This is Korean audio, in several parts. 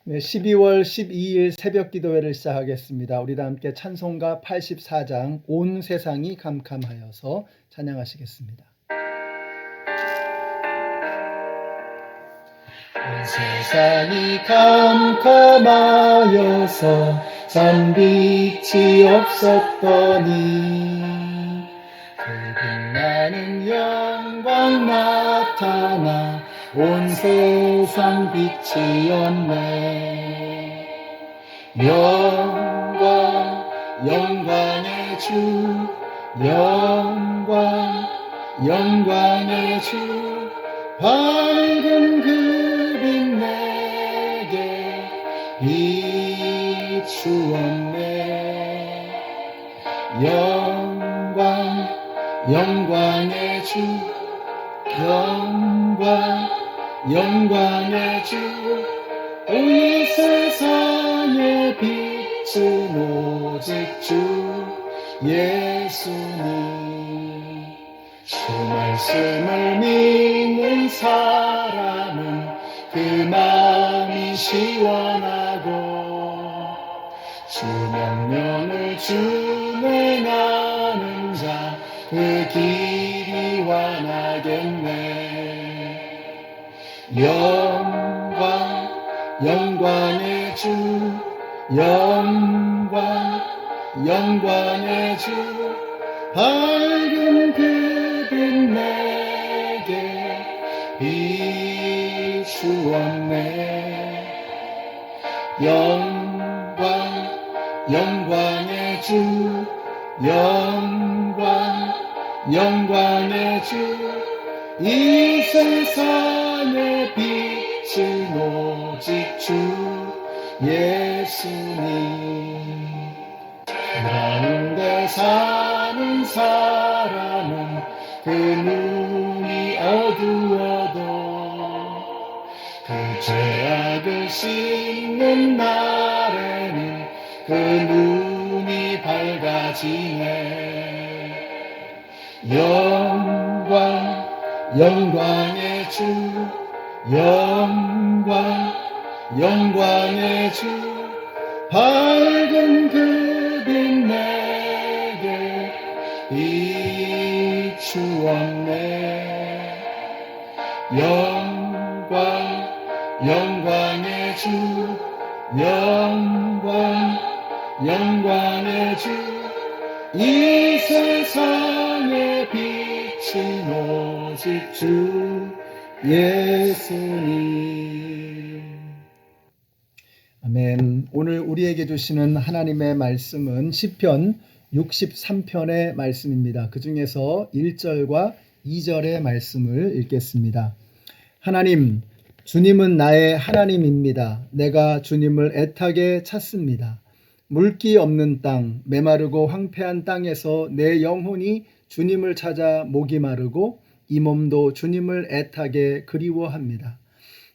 네, 12월 12일 새벽 기도회를 시작하겠습니다. 우리 다 함께 찬송가 84장 온 세상이 캄캄하여서 찬양하시겠습니다. 온 세상이 캄캄하여서 참 빛이 없었더니 그 빛나는 영광 나타나 온 세상 빛이었네. 영광의 주, 영광의 주, 밝은 그 빛 내게 비추었네. 영광의 주, 영광의 주, 이 세상의 빛은 오직 주 예수님. 주 말씀을 믿는 사람은 그 마음이 시원하고 주 명령을 준행하는 자 그 길이 환하겠네. 영광의 주, 영광의 주, 밝은 그 빛 내게 비추었네. 영광의 주, 영광의 주, 이 세상의 빛은 오직 주 예수님. 가운데 사는 사람은 그 눈이 어두워도 그 죄악을 씻는 날에는 그 눈이 밝아지네. 영광의 주, 영광의 주, 밝은 그 빛 내게 비추었네. 영광의 주, 영광의 주, 이 세상의 빛은 오직 주 예수님. 아멘. 오늘 우리에게 주시는 하나님의 말씀은 시편 63편의 말씀입니다. 그 중에서 1절과 2절의 말씀을 읽겠습니다. 하나님, 주님은 나의 하나님입니다. 내가 주님을 애타게 찾습니다. 물기 없는 땅, 메마르고 황폐한 땅에서 내 영혼이 주님을 찾아 목이 마르고 이 몸도 주님을 애타게 그리워합니다.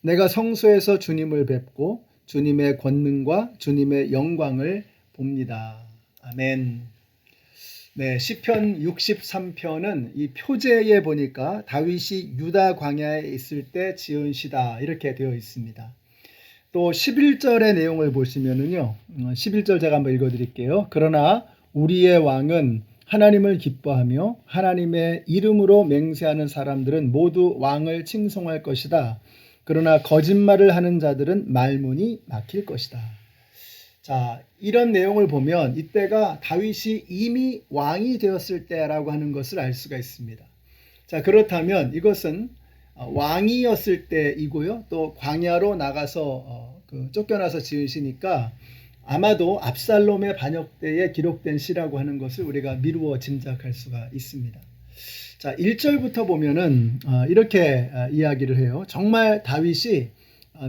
내가 성소에서 주님을 뵙고 주님의 권능과 주님의 영광을 봅니다. 아멘. 네, 시편 63편은 이 표제에 보니까 다윗이 유다 광야에 있을 때 지은 시다 이렇게 되어 있습니다. 또 11절의 내용을 보시면은요, 11절 제가 한번 읽어드릴게요. 그러나 우리의 왕은 하나님을 기뻐하며 하나님의 이름으로 맹세하는 사람들은 모두 왕을 칭송할 것이다. 그러나 거짓말을 하는 자들은 말문이 막힐 것이다. 자, 이런 내용을 보면 이때가 다윗이 이미 왕이 되었을 때라고 하는 것을 알 수가 있습니다. 자, 그렇다면 이것은 왕이었을 때이고요. 또 광야로 나가서 쫓겨나서 지은 시니까 아마도 압살롬의 반역 때에 기록된 시라고 하는 것을 우리가 미루어 짐작할 수가 있습니다. 자, 1절부터 보면은 이렇게 이야기를 해요. 정말 다윗이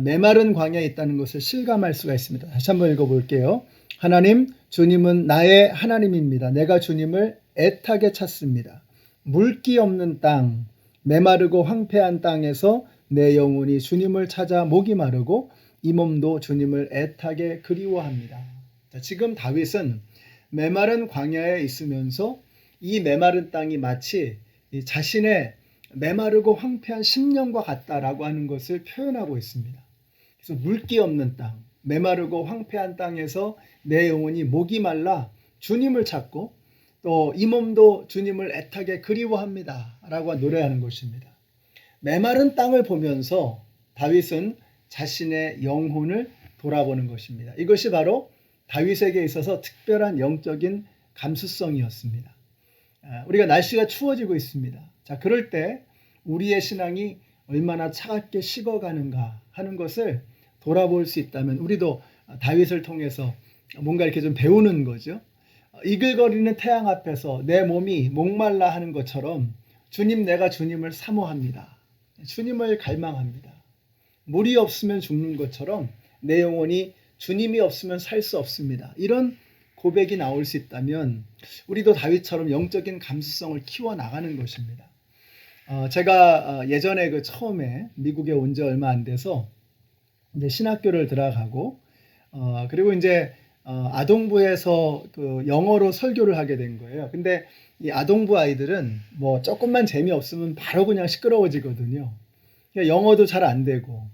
메마른 광야에 있다는 것을 실감할 수가 있습니다. 다시 한번 읽어볼게요. 하나님, 주님은 나의 하나님입니다. 내가 주님을 애타게 찾습니다. 물기 없는 땅, 메마르고 황폐한 땅에서 내 영혼이 주님을 찾아 목이 마르고 이 몸도 주님을 애타게 그리워합니다. 자, 지금 다윗은 메마른 광야에 있으면서 이 메마른 땅이 마치 자신의 메마르고 황폐한 심령과 같다라고 하는 것을 표현하고 있습니다. 그래서 물기 없는 땅, 메마르고 황폐한 땅에서 내 영혼이 목이 말라 주님을 찾고 또 이 몸도 주님을 애타게 그리워합니다 라고 노래하는 것입니다. 메마른 땅을 보면서 다윗은 자신의 영혼을 돌아보는 것입니다. 이것이 바로 다윗에게 있어서 특별한 영적인 감수성이었습니다. 우리가 날씨가 추워지고 있습니다. 자, 그럴 때 우리의 신앙이 얼마나 차갑게 식어가는가 하는 것을 돌아볼 수 있다면 우리도 다윗을 통해서 뭔가 이렇게 좀 배우는 거죠. 이글거리는 태양 앞에서 내 몸이 목말라 하는 것처럼 주님, 내가 주님을 사모합니다. 주님을 갈망합니다. 물이 없으면 죽는 것처럼 내 영혼이 주님이 없으면 살 수 없습니다. 이런 고백이 나올 수 있다면 우리도 다윗처럼 영적인 감수성을 키워나가는 것입니다. 제가 예전에 처음에 미국에 온 지 얼마 안 돼서 이제 신학교를 들어가고 그리고 이제 아동부에서 영어로 설교를 하게 된 거예요. 근데 이 아동부 아이들은 뭐 조금만 재미없으면 바로 그냥 시끄러워지거든요. 그러니까 영어도 잘 안 되고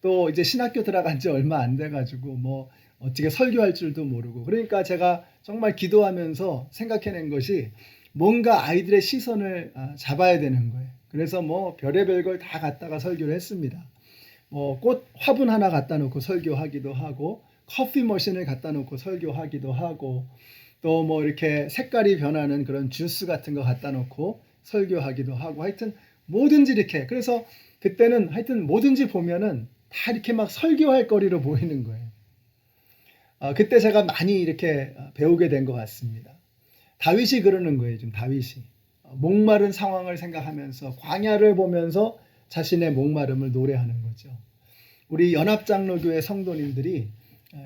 또 이제 신학교 들어간 지 얼마 안 돼가지고 뭐 어떻게 설교할 줄도 모르고 그러니까 제가 정말 기도하면서 생각해낸 것이 뭔가 아이들의 시선을 잡아야 되는 거예요. 그래서 뭐 별의별 걸 다 갖다가 설교를 했습니다. 뭐 꽃 화분 하나 갖다 놓고 설교하기도 하고 커피 머신을 갖다 놓고 설교하기도 하고 또 뭐 이렇게 색깔이 변하는 그런 주스 같은 거 갖다 놓고 설교하기도 하고 하여튼 뭐든지 이렇게 그래서 그때는 하여튼 뭐든지 보면은 다 이렇게 막 설교할 거리로 보이는 거예요. 그때 제가 많이 이렇게 배우게 된 것 같습니다. 다윗이 그러는 거예요. 지금 다윗이 목마른 상황을 생각하면서 광야를 보면서 자신의 목마름을 노래하는 거죠. 우리 연합장로교회 성도님들이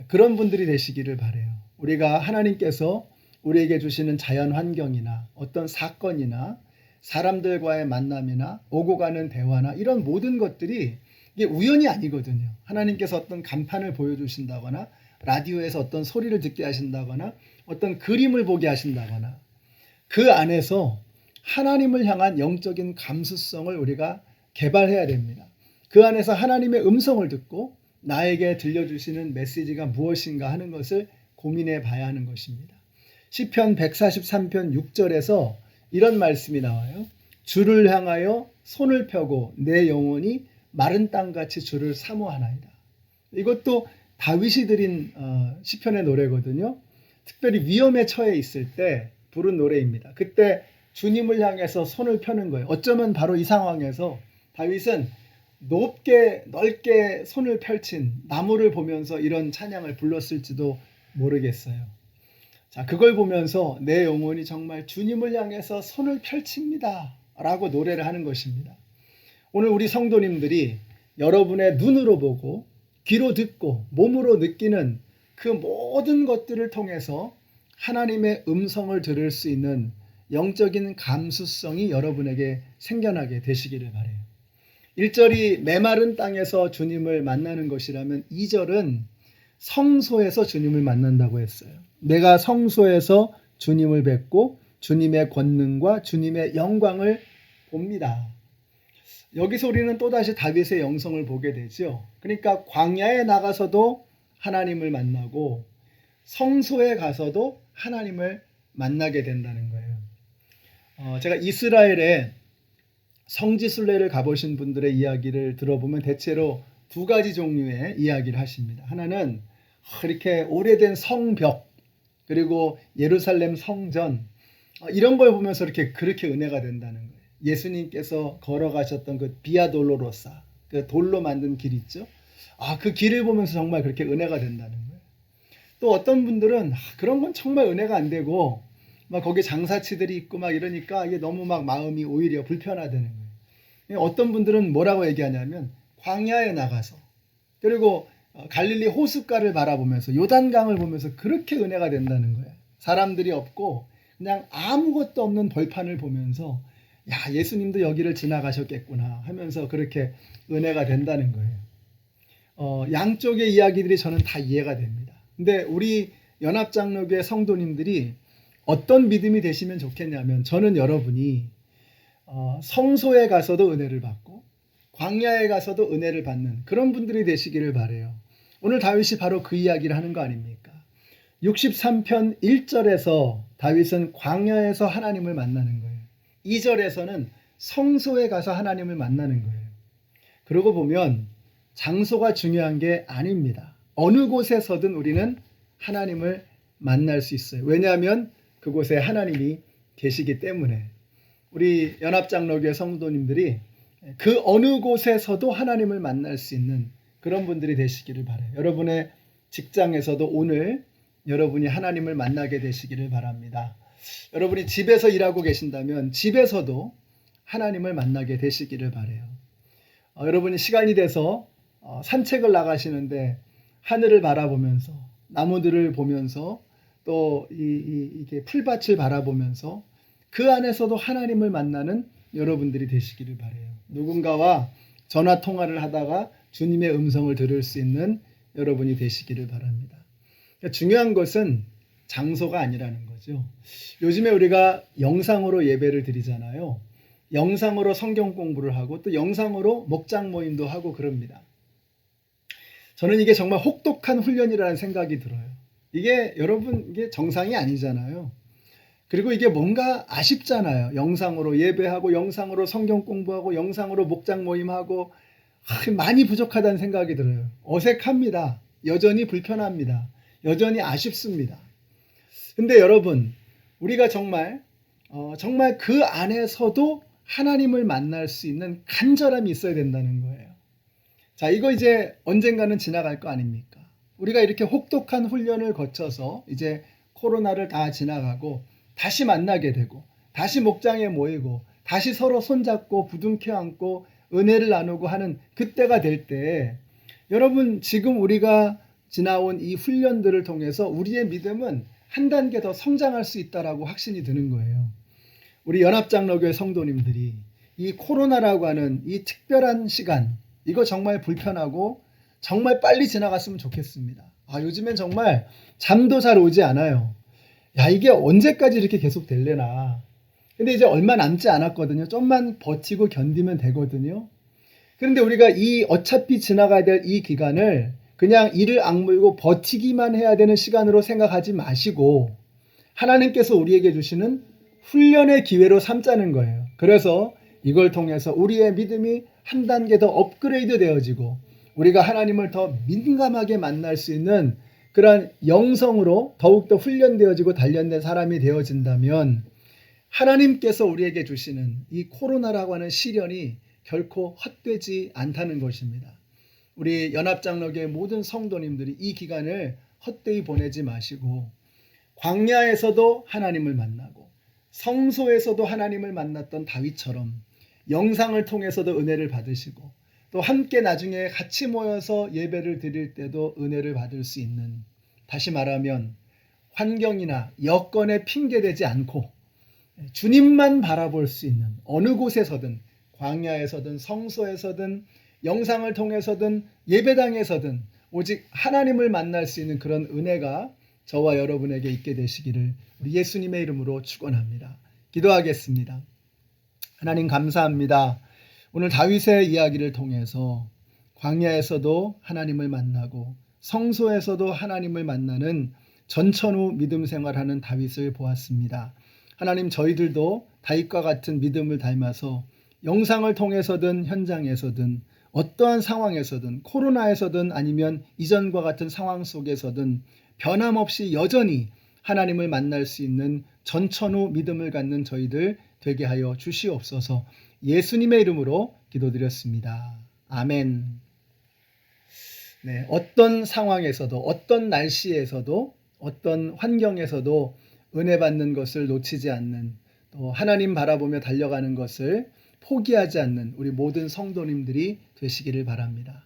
그런 분들이 되시기를 바라요. 우리가 하나님께서 우리에게 주시는 자연 환경이나 어떤 사건이나 사람들과의 만남이나 오고 가는 대화나 이런 모든 것들이 이게 우연이 아니거든요. 하나님께서 어떤 간판을 보여주신다거나 라디오에서 어떤 소리를 듣게 하신다거나 어떤 그림을 보게 하신다거나 그 안에서 하나님을 향한 영적인 감수성을 우리가 개발해야 됩니다. 그 안에서 하나님의 음성을 듣고 나에게 들려주시는 메시지가 무엇인가 하는 것을 고민해 봐야 하는 것입니다. 시편 143편 6절에서 이런 말씀이 나와요. 주를 향하여 손을 펴고 내 영혼이 마른 땅같이 주를 사모하나이다. 이것도 다윗이 드린 시편의 노래거든요. 특별히 위험에 처해 있을 때 부른 노래입니다. 그때 주님을 향해서 손을 펴는 거예요. 어쩌면 바로 이 상황에서 다윗은 높게 넓게 손을 펼친 나무를 보면서 이런 찬양을 불렀을지도 모르겠어요. 자, 그걸 보면서 내 영혼이 정말 주님을 향해서 손을 펼칩니다 라고 노래를 하는 것입니다. 오늘 우리 성도님들이 여러분의 눈으로 보고 귀로 듣고 몸으로 느끼는 그 모든 것들을 통해서 하나님의 음성을 들을 수 있는 영적인 감수성이 여러분에게 생겨나게 되시기를 바라요. 1절이 메마른 땅에서 주님을 만나는 것이라면 2절은 성소에서 주님을 만난다고 했어요. 내가 성소에서 주님을 뵙고 주님의 권능과 주님의 영광을 봅니다. 여기서 우리는 또다시 다윗의 영성을 보게 되죠. 그러니까 광야에 나가서도 하나님을 만나고 성소에 가서도 하나님을 만나게 된다는 거예요. 제가 이스라엘에 성지순례를 가보신 분들의 이야기를 들어보면 대체로 두 가지 종류의 이야기를 하십니다. 하나는 이렇게 오래된 성벽 그리고 예루살렘 성전 이런 걸 보면서 그렇게 은혜가 된다는 거예요. 예수님께서 걸어가셨던 그 비아 돌로로사 그 돌로 만든 길 있죠. 그 길을 보면서 정말 그렇게 은혜가 된다는 거예요. 또 어떤 분들은 그런 건 정말 은혜가 안 되고 막 거기 장사치들이 있고 막 이러니까 이게 너무 막 마음이 오히려 불편하다는 거예요. 어떤 분들은 뭐라고 얘기하냐면 광야에 나가서 그리고 갈릴리 호숫가를 바라보면서 요단강을 보면서 그렇게 은혜가 된다는 거예요. 사람들이 없고 그냥 아무것도 없는 벌판을 보면서 야, 예수님도 여기를 지나가셨겠구나 하면서 그렇게 은혜가 된다는 거예요. 양쪽의 이야기들이 저는 다 이해가 됩니다. 근데 우리 연합장로교회 성도님들이 어떤 믿음이 되시면 좋겠냐면 저는 여러분이 성소에 가서도 은혜를 받고 광야에 가서도 은혜를 받는 그런 분들이 되시기를 바라요. 오늘 다윗이 바로 그 이야기를 하는 거 아닙니까? 63편 1절에서 다윗은 광야에서 하나님을 만나는 거예요. 2절에서는 성소에 가서 하나님을 만나는 거예요. 그러고 보면 장소가 중요한 게 아닙니다. 어느 곳에서든 우리는 하나님을 만날 수 있어요. 왜냐하면 그곳에 하나님이 계시기 때문에. 우리 연합장로교회 성도님들이 그 어느 곳에서도 하나님을 만날 수 있는 그런 분들이 되시기를 바라요. 여러분의 직장에서도 오늘 여러분이 하나님을 만나게 되시기를 바랍니다. 여러분이 집에서 일하고 계신다면 집에서도 하나님을 만나게 되시기를 바라요. 여러분이 시간이 돼서 산책을 나가시는데 하늘을 바라보면서 나무들을 보면서 또 이게 풀밭을 바라보면서 그 안에서도 하나님을 만나는 여러분들이 되시기를 바라요. 누군가와 전화 통화를 하다가 주님의 음성을 들을 수 있는 여러분이 되시기를 바랍니다. 그러니까 중요한 것은 장소가 아니라는 거죠. 요즘에 우리가 영상으로 예배를 드리잖아요. 영상으로 성경 공부를 하고 또 영상으로 목장 모임도 하고 그럽니다. 저는 이게 정말 혹독한 훈련이라는 생각이 들어요. 이게 여러분 이게 정상이 아니잖아요. 그리고 이게 뭔가 아쉽잖아요. 영상으로 예배하고 영상으로 성경 공부하고 영상으로 목장 모임하고 많이 부족하다는 생각이 들어요. 어색합니다. 여전히 불편합니다. 여전히 아쉽습니다. 근데 여러분 우리가 정말 그 안에서도 하나님을 만날 수 있는 간절함이 있어야 된다는 거예요. 자, 이거 이제 언젠가는 지나갈 거 아닙니까? 우리가 이렇게 혹독한 훈련을 거쳐서 이제 코로나를 다 지나가고 다시 만나게 되고 다시 목장에 모이고 다시 서로 손잡고 부둥켜 안고 은혜를 나누고 하는 그때가 될 때 여러분 지금 우리가 지나온 이 훈련들을 통해서 우리의 믿음은 한 단계 더 성장할 수 있다라고 확신이 드는 거예요. 우리 연합장로교회 성도님들이 이 코로나라고 하는 이 특별한 시간 이거 정말 불편하고 정말 빨리 지나갔으면 좋겠습니다. 요즘엔 정말 잠도 잘 오지 않아요. 야, 이게 언제까지 이렇게 계속 될래나. 근데 이제 얼마 남지 않았거든요. 좀만 버티고 견디면 되거든요. 그런데 우리가 이 어차피 지나가야 될 이 기간을 그냥 이를 악물고 버티기만 해야 되는 시간으로 생각하지 마시고 하나님께서 우리에게 주시는 훈련의 기회로 삼자는 거예요. 그래서 이걸 통해서 우리의 믿음이 한 단계 더 업그레이드 되어지고 우리가 하나님을 더 민감하게 만날 수 있는 그러한 영성으로 더욱더 훈련되어지고 단련된 사람이 되어진다면 하나님께서 우리에게 주시는 이 코로나라고 하는 시련이 결코 헛되지 않다는 것입니다. 우리 연합장로교회 모든 성도님들이 이 기간을 헛되이 보내지 마시고 광야에서도 하나님을 만나고 성소에서도 하나님을 만났던 다윗처럼 영상을 통해서도 은혜를 받으시고 또 함께 나중에 같이 모여서 예배를 드릴 때도 은혜를 받을 수 있는, 다시 말하면 환경이나 여건에 핑계대지 않고 주님만 바라볼 수 있는 어느 곳에서든 광야에서든 성소에서든 영상을 통해서든 예배당에서든 오직 하나님을 만날 수 있는 그런 은혜가 저와 여러분에게 있게 되시기를 우리 예수님의 이름으로 축원합니다. 기도하겠습니다. 하나님 감사합니다. 오늘 다윗의 이야기를 통해서 광야에서도 하나님을 만나고 성소에서도 하나님을 만나는 전천후 믿음 생활하는 다윗을 보았습니다. 하나님 저희들도 다윗과 같은 믿음을 닮아서 영상을 통해서든 현장에서든 어떠한 상황에서든 코로나에서든 아니면 이전과 같은 상황 속에서든 변함없이 여전히 하나님을 만날 수 있는 전천후 믿음을 갖는 저희들 되게 하여 주시옵소서. 예수님의 이름으로 기도드렸습니다. 아멘. 네, 어떤 상황에서도 어떤 날씨에서도 어떤 환경에서도 은혜 받는 것을 놓치지 않는, 또 하나님 바라보며 달려가는 것을 포기하지 않는 우리 모든 성도님들이 되시기를 바랍니다.